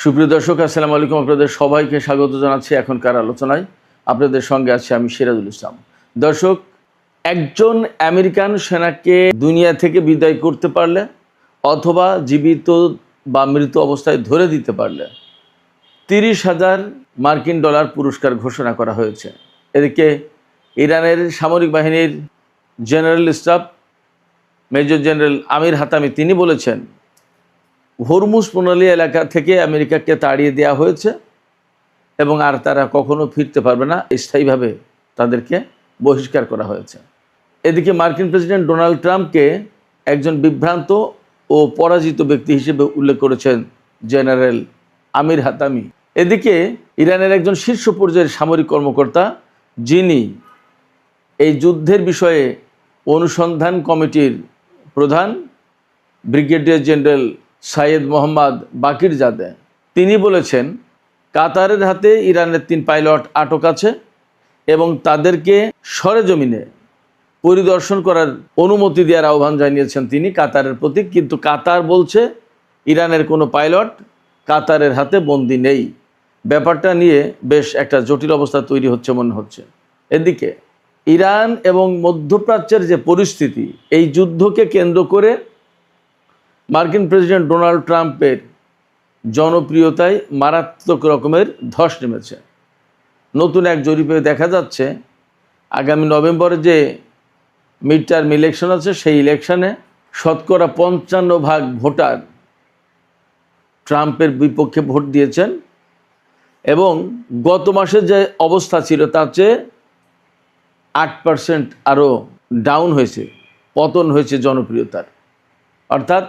সুপ্রিয় দর্শক, আসসালামু আলাইকুম। আপনাদের সবাইকে স্বাগত জানাচ্ছি এখনকার আলোচনায়। আপনাদের সঙ্গে আছি আমি সিরাজুল ইসলাম। দর্শক, একজন আমেরিকান সেনাকে দুনিয়া থেকে বিদায় করতে পারলে অথবা জীবিত বা মৃত অবস্থায় ধরে দিতে পারলে 30,000 মার্কিন ডলার পুরস্কার ঘোষণা করা হয়েছে। এদিকে ইরানের সামরিক বাহিনীর জেনারেল স্টাফ মেজর জেনারেল আমির হাতামি তিনি বলেছেন, হরমুজ প্রণালী এলাকা থেকে আমেরিকাকে তাড়িয়ে দেওয়া হয়েছে এবং আর তারা কখনো ফিরতে পারবে না, স্থায়ীভাবে তাদেরকে বহিষ্কার করা হয়েছে। এদিকে মার্কিন প্রেসিডেন্ট ডোনাল্ড ট্রাম্পকে একজন বিভ্রান্ত ও পরাজিত ব্যক্তি হিসেবে উল্লেখ করেছেন জেনারেল আমির হাতামি। এদিকে ইরানের একজন শীর্ষ পর্যায়ের সামরিক কর্মকর্তা, যিনি এই যুদ্ধের বিষয়ে অনুসন্ধান কমিটির প্রধান ব্রিগেডিয়ার জেনারেল সাইয়েদ মোহাম্মদ বাকির জাদে, তিনি বলেছেন কাতারের হাতে ইরানের 3 পাইলট আটক আছে এবং তাদেরকে সরেজমিনে পরিদর্শন করার অনুমতি দেওয়ার আহ্বান জানিয়েছেন তিনি কাতারের প্রতি। কিন্তু কাতার বলছে ইরানের কোনো পাইলট কাতারের হাতে বন্দী নেই। ব্যাপারটা নিয়ে বেশ একটা জটিল অবস্থা তৈরি হচ্ছে মনে হচ্ছে। এদিকে ইরান এবং মধ্যপ্রাচ্যের যে পরিস্থিতি, এই যুদ্ধকে কেন্দ্র করে মার্কিন প্রেসিডেন্ট ডোনাল্ড ট্রাম্পের জনপ্রিয়তায় মারাত্মক রকমের ধস নেমেছে। নতুন এক জরিপে দেখা যাচ্ছে আগামী নভেম্বরে যে মিড টার্ম ইলেকশন আছে, সেই ইলেকশনে 55% ভোটার ট্রাম্পের বিপক্ষে ভোট দিয়েছেন এবং গত মাসে যে অবস্থা ছিল তার চেয়ে 8% আরও ডাউন হয়েছে, পতন হয়েছে জনপ্রিয়তার। অর্থাৎ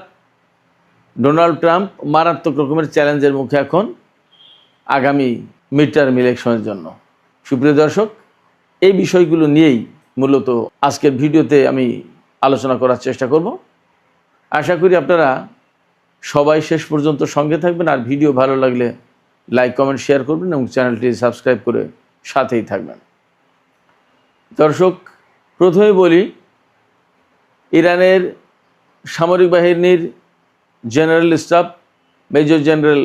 ডোনাল্ড ট্রাম্প মারাত্মক রকমের চ্যালেঞ্জের মুখে এখন আগামী মিড টার্ম ইলেকশনের জন্য। সুপ্রিয় দর্শক, এই বিষয়গুলো নিয়েই মূলত আজকের ভিডিওতে আমি আলোচনা করার চেষ্টা করব। আশা করি আপনারা সবাই শেষ পর্যন্ত সঙ্গে থাকবেন, আর ভিডিও ভালো লাগলে লাইক কমেন্ট শেয়ার করবেন এবং চ্যানেলটি সাবস্ক্রাইব করে সাথেই থাকবেন। দর্শক, প্রথমে বলি, ইরানের সামরিক বাহিনীর জেনারেল স্টাফ মেজর জেনারেল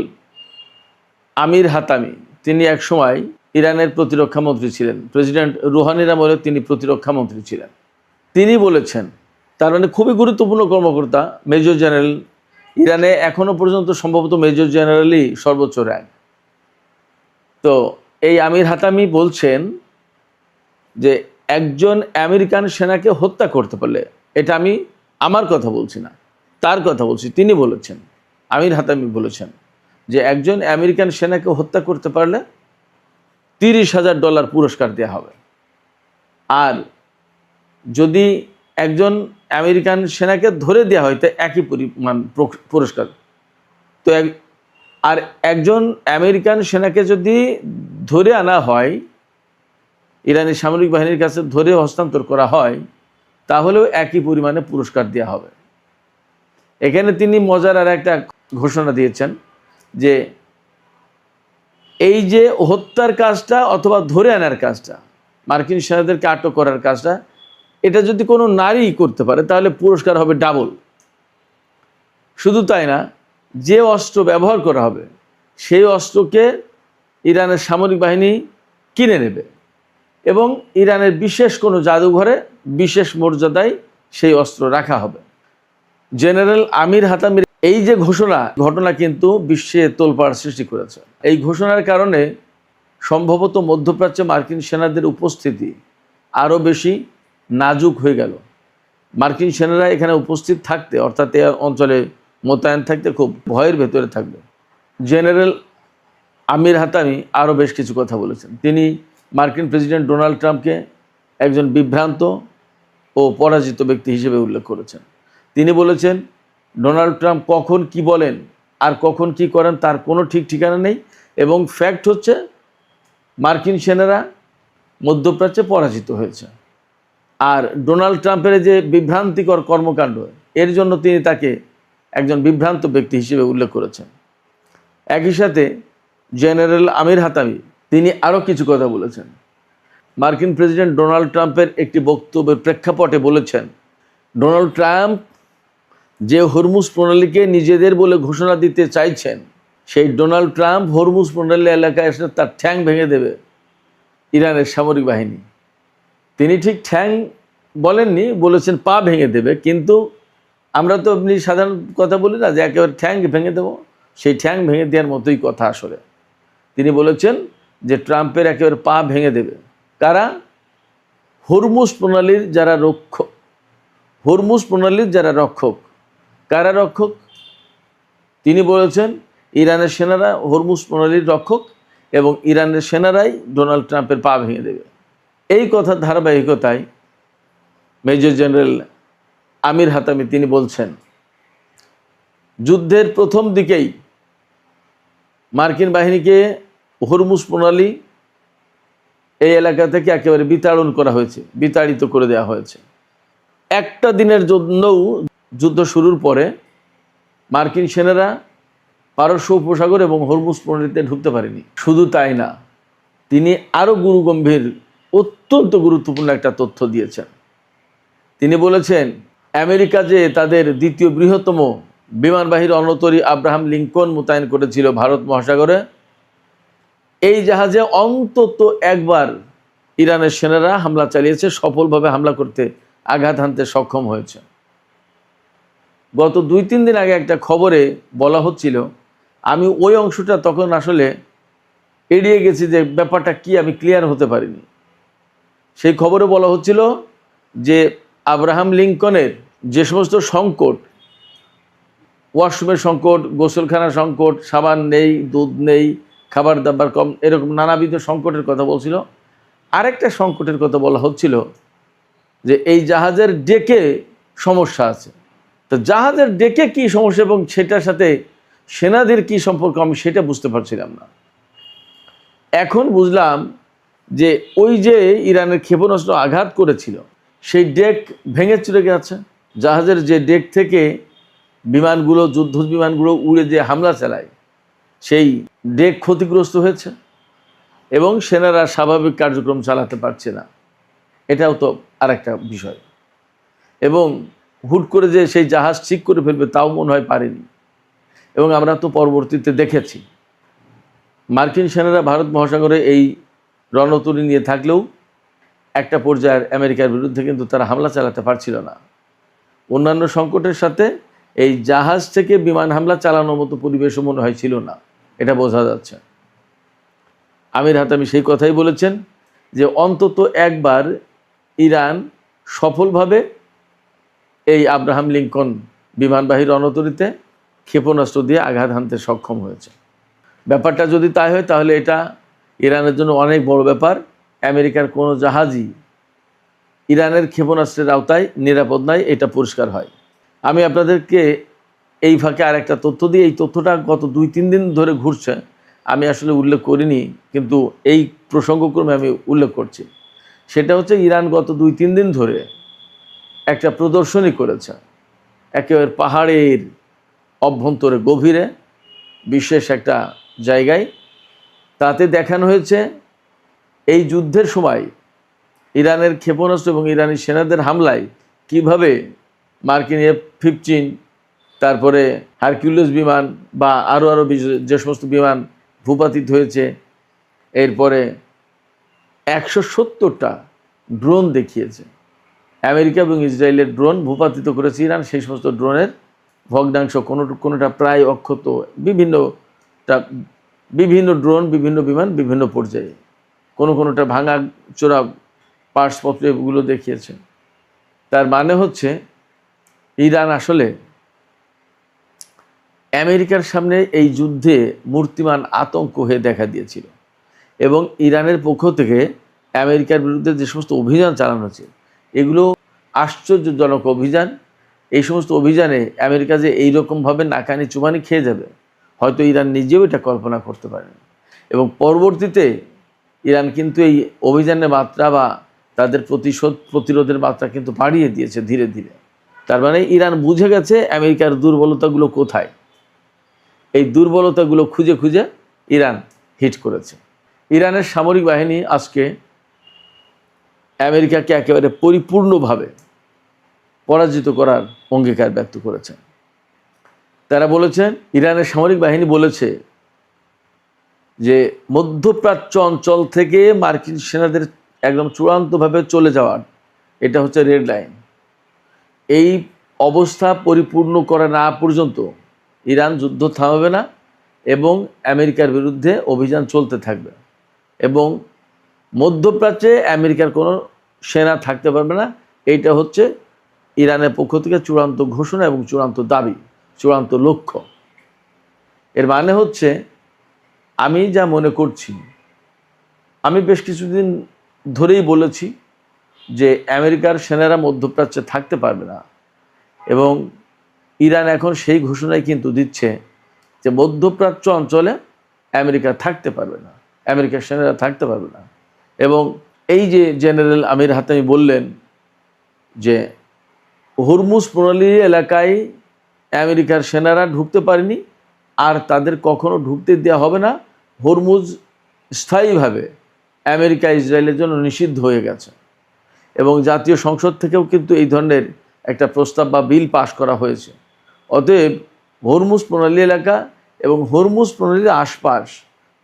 আমির হাতামি তিনি একসময় ইরানের প্রতিরক্ষা মন্ত্রী ছিলেন। প্রেসিডেন্ট রুহানির আমলে তিনি প্রতিরক্ষা মন্ত্রী ছিলেন। তিনি বলেছেন, তার মানে খুবই গুরুত্বপূর্ণ কর্মকর্তা মেজর জেনারেল। ইরানে এখনও পর্যন্ত সম্ভবত মেজর জেনারেলই সর্বোচ্চ র্যাঙ্ক। তো এই আমির হাতামি বলছেন যে একজন আমেরিকান সেনাকে হত্যা করতে পারলে, এটা আমি আমার কথা বলছি না, তার কথা বলছি, তিনি বলেছেন, আমির হাতামি বলেছেন যে একজন আমেরিকান সেনাকে হত্যা করতে পারলে 30,000 ডলার পুরস্কার দেওয়া হবে। আর যদি একজন আমেরিকান সেনাকে ধরে দেওয়া হয় তো একই পরিমাণ পুরস্কার। তো আর একজন আমেরিকান সেনাকে যদি ধরে আনা হয়, ইরানি সামরিক বাহিনীর কাছে ধরে হস্তান্তর করা হয়, তাহলেও একই পরিমাণে পুরস্কার দেওয়া হবে। এখানে তিনি মজার আর একটা ঘোষণা দিয়েছেন যে এই যে হত্যার কাজটা অথবা ধরে আনার কাজটা, মার্কিন সেনাদেরকে আটক করার কাজটা, এটা যদি কোনো নারী করতে পারে তাহলে পুরস্কার হবে ডাবল। শুধু তাই না, যে অস্ত্র ব্যবহার করা হবে সেই অস্ত্রকে ইরানের সামরিক বাহিনী কিনে নেবে এবং ইরানের বিশেষ কোনো জাদুঘরে বিশেষ মর্যাদায় সেই অস্ত্র রাখা হবে। জেনারেল আমির হাতামির এই যে ঘটনা কিন্তু বিশ্বে তোলপাড় সৃষ্টি করেছে। এই ঘোষণার কারণে সম্ভবত মধ্যপ্রাচ্যে মার্কিন সেনাদের উপস্থিতি আরও বেশি নাজুক হয়ে গেল। মার্কিন সেনারা এখানে উপস্থিত থাকতে, অর্থাৎ এই অঞ্চলে মোতায়েন থাকতে খুব ভয়ের ভেতরে থাকবে। জেনারেল আমির হাতামি আরও বেশ কিছু কথা বলেছেন। তিনি মার্কিন প্রেসিডেন্ট ডোনাল্ড ট্রাম্পকে একজন বিভ্রান্ত ও পরাজিত ব্যক্তি হিসেবে উল্লেখ করেছেন। তিনি বলেছেন ডোনাল্ড ট্রাম্প কখন কি বলেন আর কখন কি করেন তার কোনো ঠিক ঠিকানা নেই, এবং ফ্যাক্ট হচ্ছে মার্কিন সেনারা মধ্যপ্রাচ্যে পরাজিত হয়েছে। আর ডোনাল্ড ট্রাম্পের যে বিভ্রান্তিকর কর্মকাণ্ড, এর জন্য তিনি তাকে একজন বিভ্রান্ত ব্যক্তি হিসেবে উল্লেখ করেছেন। একই সাথে জেনারেল আমির হাতামি তিনি আরও কিছু কথা বলেছেন। মার্কিন প্রেসিডেন্ট ডোনাল্ড ট্রাম্পের একটি বক্তব্যের প্রেক্ষাপটে বলেছেন, ডোনাল্ড ট্রাম্প যে হরমুজ প্রণালীকে নিজেদের বলে ঘোষণা দিতে চাইছেন, সেই ডোনাল্ড ট্রাম্প হরমুজ প্রণালী এলাকায় এসে তার ঠ্যাং ভেঙে দেবে ইরানের সামরিক বাহিনী। তিনি ঠিক ঠ্যাং বলেননি, বলেছেন পা ভেঙে দেবে। কিন্তু আমরা তো এমনি সাধারণ কথা বলি না যে একেবারে ঠ্যাং ভেঙে দেবো, সেই ঠ্যাং ভেঙে দেওয়ার মতোই কথা আসলে। তিনি বলেছেন যে ট্রাম্পের একেবারে পা ভেঙে দেবে। কারা? হরমুজ প্রণালীর যারা রক্ষক, হরমুজ প্রণালীর যারা রক্ষক। কারা রক্ষক? তিনি বলেছেন ইরানের সেনারা হরমুজ প্রণালীর রক্ষক এবং ইরানের সেনারাই ডোনাল্ড ট্রাম্পের পা ভেঙে দেবে। এই কথার ধারাবাহিকতায় মেজর জেনারেল আমির হাতামি তিনি বলছেন, যুদ্ধের প্রথম দিকেই মার্কিন বাহিনীকে হরমুজ প্রণালী এই এলাকা থেকে একেবারে বিতাড়ন করা হয়েছে, বিতাড়িত করে দেওয়া হয়েছে। একটা দিনের জন্যও যুদ্ধ শুরুর পরে মার্কিন সেনারা পারস্য উপসাগর এবং হরমুজ প্রণালীতে ঢুকতে পারেনি। শুধু তাই না, তিনি আরও গুরুগম্ভীর অত্যন্ত গুরুত্বপূর্ণ একটা তথ্য দিয়েছেন। তিনি বলেছেন আমেরিকা যে তাদের দ্বিতীয় বৃহত্তম বিমানবাহী রণতরী আব্রাহাম লিঙ্কন মোতায়েন করেছিল ভারত মহাসাগরে, এই জাহাজে অন্তত একবার ইরানের সেনারা হামলা চালিয়েছে, সফলভাবে হামলা করতে, আঘাত হানতে সক্ষম হয়েছে। গত 2-3 দিন আগে একটা খবরে বলা হচ্ছিল, আমি ওই অংশটা তখন আসলে এড়িয়ে গেছি যে ব্যাপারটা কি আমি ক্লিয়ার হতে পারিনি। সেই খবরে বলা হচ্ছিল যে আব্রাহাম লিঙ্কনের যে সমস্ত সংকট, ওয়াশরুমের সংকট, গোসলখানার সংকট, সাবান নেই, দুধ নেই, খাবার দাবার কম, এরকম নানাবিধ সংকটের কথা বলছিল। আরেকটা সংকটের কথা বলা হচ্ছিল যে এই জাহাজের ডেকে সমস্যা আছে। তো জাহাজের ডেকে কি সমস্যা এবং সেটার সাথে সেনাদের কি সম্পর্ক আমি সেটা বুঝতে পারছিলাম না। এখন বুঝলাম যে ওই যে ইরানের ক্ষেপণাস্ত্র আঘাত করেছিল সেই ডেক ভেঙে চুরে গেছে। জাহাজের যে ডেক থেকে বিমানগুলো, যুদ্ধ বিমানগুলো উড়ে যে হামলা চালায়, সেই ডেক ক্ষতিগ্রস্ত হয়েছে এবং সেনারা স্বাভাবিক কার্যক্রম চালাতে পারছে না। এটাও তো আরেকটা বিষয়। এবং হুট করে যে সেই জাহাজ ঠিক করে ফেলবে তাও মনে হয় পারেনি। এবং আমরা তো পরবর্তীতে দেখেছি মার্কিন সেনারা ভারত মহাসাগরে এই রণতরী নিয়ে থাকলেও একটা পর্যায়ের আমেরিকার বিরুদ্ধে কিন্তু তারা হামলা চালাতে পারছিল না। অন্যান্য সংকটের সাথে এই জাহাজ থেকে বিমান হামলা চালানোর মতো পরিবেশও মনে হয় ছিল না, এটা বোঝা যাচ্ছে। আমির হাতামি সেই কথাই বলেছেন যে অন্তত একবার ইরান সফলভাবে এই আব্রাহাম লিঙ্কন বিমানবাহী রণতরীতে ক্ষেপণাস্ত্র দিয়ে আঘাত হানতে সক্ষম হয়েছে। ব্যাপারটা যদি তাই হয় তাহলে এটা ইরানের জন্য অনেক বড় ব্যাপার। আমেরিকার কোনো জাহাজই ইরানের ক্ষেপণাস্ত্রের আওতায় নিরাপদ নয়, এটা পরিষ্কার হয়। আমি আপনাদেরকে এই ফাঁকে আরেকটা তথ্য দিই। এই তথ্যটা গত 2-3 দিন ধরে ঘুরছে, আমি আসলে উল্লেখ করিনি, কিন্তু এই প্রসঙ্গক্রমে আমি উল্লেখ করছি। সেটা হচ্ছে ইরান গত 2-3 দিন ধরে একটা প্রদর্শনী করেছে একেবারে পাহাড়ের অভ্যন্তরে গভীরে বিশেষ একটা জায়গায়। তাতে দেখানো হয়েছে এই যুদ্ধের সময় ইরানের ক্ষেপণাস্ত্র এবং ইরানি সেনাদের হামলায় কিভাবে মার্কিন F-15, তারপরে হারকিউলিস বিমান বা আরও যে সমস্ত বিমান ভূপাতিত হয়েছে। এরপরে 170টা ড্রোন দেখিয়েছে। আমেরিকা এবং ইসরায়েলের ড্রোন ভূপাতিত করেছে ইরান। সেই সমস্ত ড্রোনের ভগ্নাংশ কোনোটা প্রায় অক্ষত, বিভিন্ন ড্রোন, বিভিন্ন বিমান, বিভিন্ন পর্যায়ে, কোনোটা ভাঙা চোরা পার্টসপত্র এগুলো দেখিয়েছে। তার মানে হচ্ছে ইরান আসলে আমেরিকার সামনে এই যুদ্ধে মূর্তিমান আতঙ্ক হয়ে দেখা দিয়েছিল। এবং ইরানের পক্ষ থেকে আমেরিকার বিরুদ্ধে যে সমস্ত অভিযান চালানো হচ্ছে এগুলো আশ্চর্যজনক অভিযান। এই সমস্ত অভিযানে আমেরিকা যে এইরকমভাবে নাকানি চুবানি খেয়ে যাবে হয়তো ইরান নিজেও এটা কল্পনা করতে পারেনি। এবং পরবর্তীতে ইরান কিন্তু এই অভিযানের মাত্রা বা তাদের প্রতিরোধের মাত্রা কিন্তু বাড়িয়ে দিয়েছে ধীরে ধীরে। তার মানে ইরান বুঝে গেছে আমেরিকার দুর্বলতাগুলো কোথায়। এই দুর্বলতাগুলো খুঁজে খুঁজে ইরান হিট করেছে। ইরানের সামরিক বাহিনী আজকে আমেরিকাকে একেবারে পরিপূর্ণভাবে পরাজিত করার অঙ্গীকার ব্যক্ত করেছেন। তারা বলেছেন, ইরানের সামরিক বাহিনী বলেছে যে মধ্যপ্রাচ্য অঞ্চল থেকে মার্কিন সেনাদের একদম চূড়ান্তভাবে চলে যাওয়ার এটা হচ্ছে রেড লাইন। এই অবস্থা পরিপূর্ণ করা না পর্যন্ত ইরান যুদ্ধ থামাবে না এবং আমেরিকার বিরুদ্ধে অভিযান চলতে থাকবে এবং মধ্যপ্রাচ্যে আমেরিকার কোনো সেনা থাকতে পারবে না। এইটা হচ্ছে ইরানের পক্ষ থেকে চূড়ান্ত ঘোষণা এবং চূড়ান্ত দাবি, চূড়ান্ত লক্ষ্য। এর মানে হচ্ছে আমি যা মনে করছি, আমি বেশ কিছুদিন ধরেই বলেছি যে আমেরিকার সেনারা মধ্যপ্রাচ্যে থাকতে পারবে না এবং ইরান এখন সেই ঘোষণাই কিন্তু দিচ্ছে যে মধ্যপ্রাচ্য অঞ্চলে আমেরিকা থাকতে পারবে না, আমেরিকার সেনারা থাকতে পারবে না। এবং এই যে জেনারেল আমির হাতামি বললেন যে হরমুজ প্রণালী এলাকায় আমেরিকার সেনারা ঢুকতে পারেনি আর তাদের কখনো ঢুকতে দেওয়া হবে না। হরমুজ স্থায়ীভাবে আমেরিকা ইসরায়েলের জন্য নিষিদ্ধ হয়ে গেছে এবং জাতীয় সংসদ থেকেও কিন্তু এই ধরনের একটা প্রস্তাব বা বিল পাশ করা হয়েছে। অতএব হরমুজ প্রণালী এলাকা এবং হরমুজ প্রণালীর আশপাশ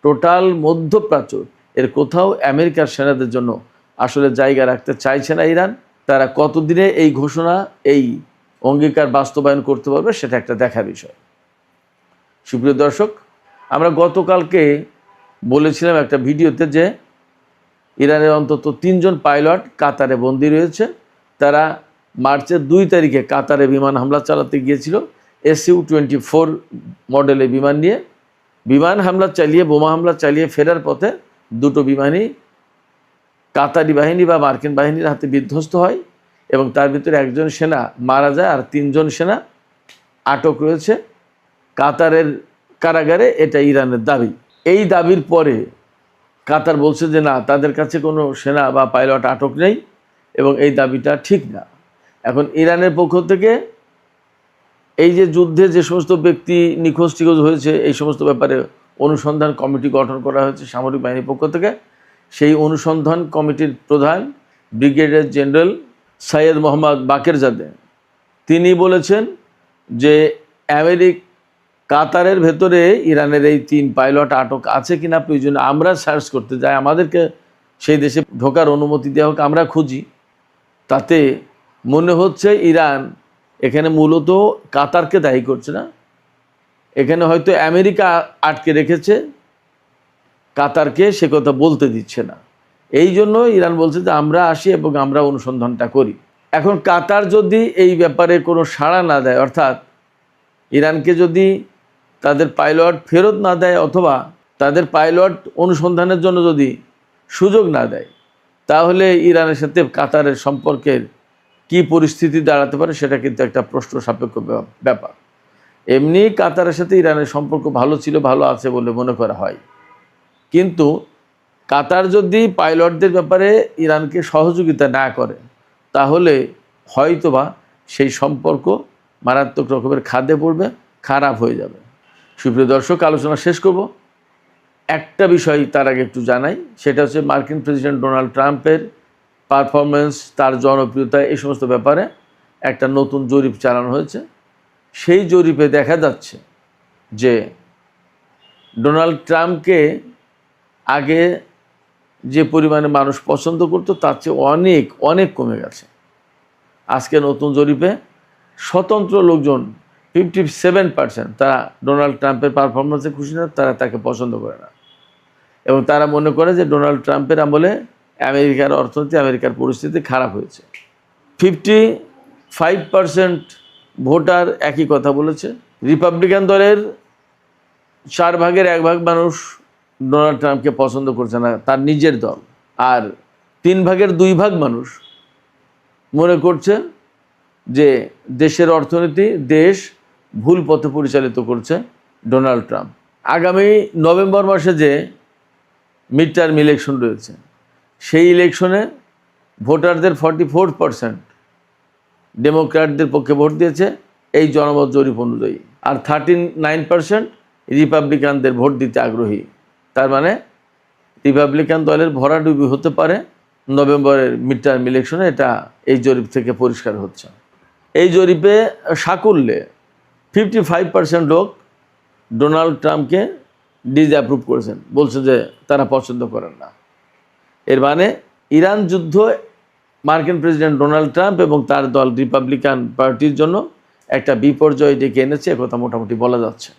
টোটাল মধ্যপ্রাচ্য এর কোথাও আমেরিকার সেনাদের জন্য আসলে জায়গা রাখতে চাইছে না ইরান। তারা কতদিনে এই ঘোষণা, এই অঙ্গীকার বাস্তবায়ন করতে পারবে সেটা একটা দেখার বিষয়। সুপ্রিয় দর্শক, আমরা গতকালকে বলেছিলাম একটা ভিডিওতে যে ইরানের অন্তত 3 জন পাইলট কাতারে বন্দী রয়েছে। তারা মার্চের 2 তারিখে কাতারে বিমান হামলা চালাতে গিয়েছিল SU-24 মডেলের বিমান নিয়ে। বিমান হামলা চালিয়ে, বোমা হামলা চালিয়ে ফেরার পথে দুটো বিমানই কাতারি বাহিনী বা মার্কিন বাহিনীর হাতে বিধ্বস্ত হয় এবং তার ভিতরে একজন সেনা মারা যায় আর 3 জন সেনা আটক রয়েছে কাতারের কারাগারে। এটা ইরানের দাবি। এই দাবির পরে কাতার বলছে যে না, তাদের কাছে কোনো সেনা বা পাইলট আটক নেই এবং এই দাবিটা ঠিক না। এখন ইরানের পক্ষ থেকে এই যে যুদ্ধে যে সমস্ত ব্যক্তি নিখোঁজ টিখোঁজ হয়েছে এই সমস্ত ব্যাপারে অনুসন্ধান কমিটি গঠন করা হয়েছে সামরিক বাহিনীর পক্ষ থেকে। সেই অনুসন্ধান কমিটির প্রধান ব্রিগেডিয়ার জেনারেল সৈয়দ মোহাম্মদ বাকেরজাদে তিনি বলেছেন যে কাতারের ভেতরে ইরানের এই 3 পাইলট আটক আছে কিনা প্রয়োজনে আমরা সার্চ করতে যাই, আমাদেরকে সেই দেশে ঢোকার অনুমতি দেওয়া হোক, আমরা খুঁজি। তাতে মনে হচ্ছে ইরান এখানে মূলত কাতারকে দায়ী করছে না, এখানে হয়তো আমেরিকা আটকে রেখেছে কাতারকে, সে কথা বলতে দিচ্ছে না। এই জন্য ইরান বলছে যে আমরা আসি এবং আমরা অনুসন্ধানটা করি। এখন কাতার যদি এই ব্যাপারে কোনো সাড়া না দেয়, অর্থাৎ ইরানকে যদি তাদের পাইলট ফেরত না দেয় অথবা তাদের পাইলট অনুসন্ধানের জন্য যদি সুযোগ না দেয়, তাহলে ইরানের সাথে কাতারের সম্পর্কের কি পরিস্থিতি দাঁড়াতে পারে সেটা কিন্তু একটা প্রশ্ন সাপেক্ষ ব্যাপার। এমনি কাতারের সাথে ইরানের সম্পর্ক ভালো ছিল, ভালো আছে বলে মনে করা হয়, কিন্তু কাতার যদি পাইলটদের ব্যাপারে ইরানকে সহযোগিতা না করে তাহলে হয়তোবা সেই সম্পর্ক মারাত্মক রকমের খাদে পড়বে, খারাপ হয়ে যাবে। সুপ্রিয় দর্শক, আলোচনা শেষ করব। একটা বিষয় তার আগে একটু জানাই, সেটা হচ্ছে মার্কিন প্রেসিডেন্ট ডোনাল্ড ট্রাম্পের পারফরমেন্স, তার জনপ্রিয়তা, এই সমস্ত ব্যাপারে একটা নতুন জরিপ চালানো হয়েছে। সেই জরিপে দেখা যাচ্ছে যে ডোনাল্ড ট্রাম্পকে আগে যে পরিমাণে মানুষ পছন্দ করতো তার চেয়ে অনেক অনেক কমে গেছে। আজকে নতুন জরিপে স্বতন্ত্র লোকজন 57% তারা ডোনাল্ড ট্রাম্পের পারফরমেন্সে খুশি না, তারা তাকে পছন্দ করে না এবং তারা মনে করে যে ডোনাল্ড ট্রাম্পের আমলে আমেরিকার অর্থনীতি, আমেরিকার পরিস্থিতি খারাপ হয়েছে। 55% ভোটার একই কথা বলেছে। রিপাবলিকান দলের 4 ভাগের 1 ভাগ মানুষ ডোনাল্ড ট্রাম্পকে পছন্দ করছে না, তার নিজের দল। আর 3 ভাগের 2 ভাগ মানুষ মনে করছে যে দেশের অর্থনীতি, দেশ ভুল পথে পরিচালিত করছে ডোনাল্ড ট্রাম্প। আগামী নভেম্বর মাসে যে মিড টার্ম ইলেকশন রয়েছে, সেই ইলেকশনে ভোটারদের 44% ডেমোক্র্যাটদের পক্ষে ভোট দিয়েছে এই জনমত জরিপ অনুযায়ী, আর 39% রিপাবলিকানদের ভোট দিতে আগ্রহী। তার মানে রিপাবলিকান দলের ভরাডুবি হতে পারে নভেম্বরের মিড টার্ম ইলেকশনে, এটা এই জরিপ থেকে পরিষ্কার হচ্ছে। এই জরিপে সাকুল্যে 55% লোক ডোনাল্ড ট্রাম্পকে ডিসঅ্যাপ্রুভ করেছেন, বলছেন যে তারা পছন্দ করেন না। এর মানে ইরান যুদ্ধ মার্কিন প্রেসিডেন্ট ডোনাল্ড ট্রাম্প এবং তার দল রিপাবলিকান পার্টির জন্য একটা বিপর্যয় ডেকে এনেছে, একথা মোটামুটি বলা যাচ্ছে।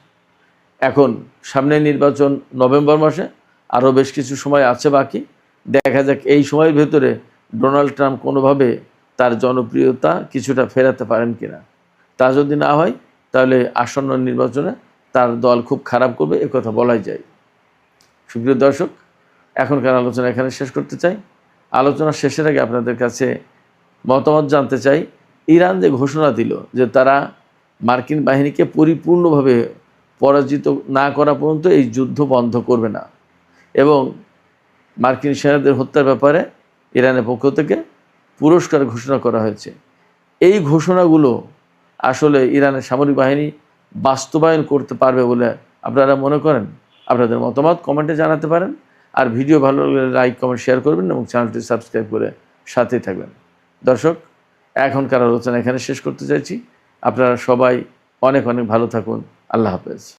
এখন সামনে নির্বাচন নভেম্বর মাসে, আরও বেশ কিছু সময় আছে বাকি। দেখা যাক এই সময়ের ভেতরে ডোনাল্ড ট্রাম্প কোনোভাবে তার জনপ্রিয়তা কিছুটা ফেরাতে পারেন কিনা। তা যদি না হয় তাহলে আসন্ন নির্বাচনে তার দল খুব খারাপ করবে, একথা বলাই যায়। সুপ্রিয় দর্শক, এখনকার আলোচনা এখানে শেষ করতে চাই। আলোচনা শেষের আগে আপনাদের কাছে মতামত জানতে চাই। ইরান যে ঘোষণা দিল যে তারা মার্কিন বাহিনীকে পরিপূর্ণভাবে পরাজিত না করা পর্যন্ত এই যুদ্ধ বন্ধ করবে না, এবং মার্কিন সেনাদের হত্যার ব্যাপারে ইরানের পক্ষ থেকে পুরস্কার ঘোষণা করা হয়েছে। এই ঘোষণাগুলো আসলে ইরানের সামরিক বাহিনী বাস্তবায়ন করতে পারবে বলে আপনারা মনে করেন? আপনাদের মতামত কমেন্টে জানাতে পারেন। আর ভিডিও ভালো লাগলে লাইক, কমেন্ট, শেয়ার করবেন এবং চ্যানেলটি সাবস্ক্রাইব করে সাথেই থাকবেন। দর্শক, এখনকার আলোচনা এখানে শেষ করতে চাইছি। আপনারা সবাই অনেক অনেক ভালো থাকুন। আল্লাহ হাফেজ।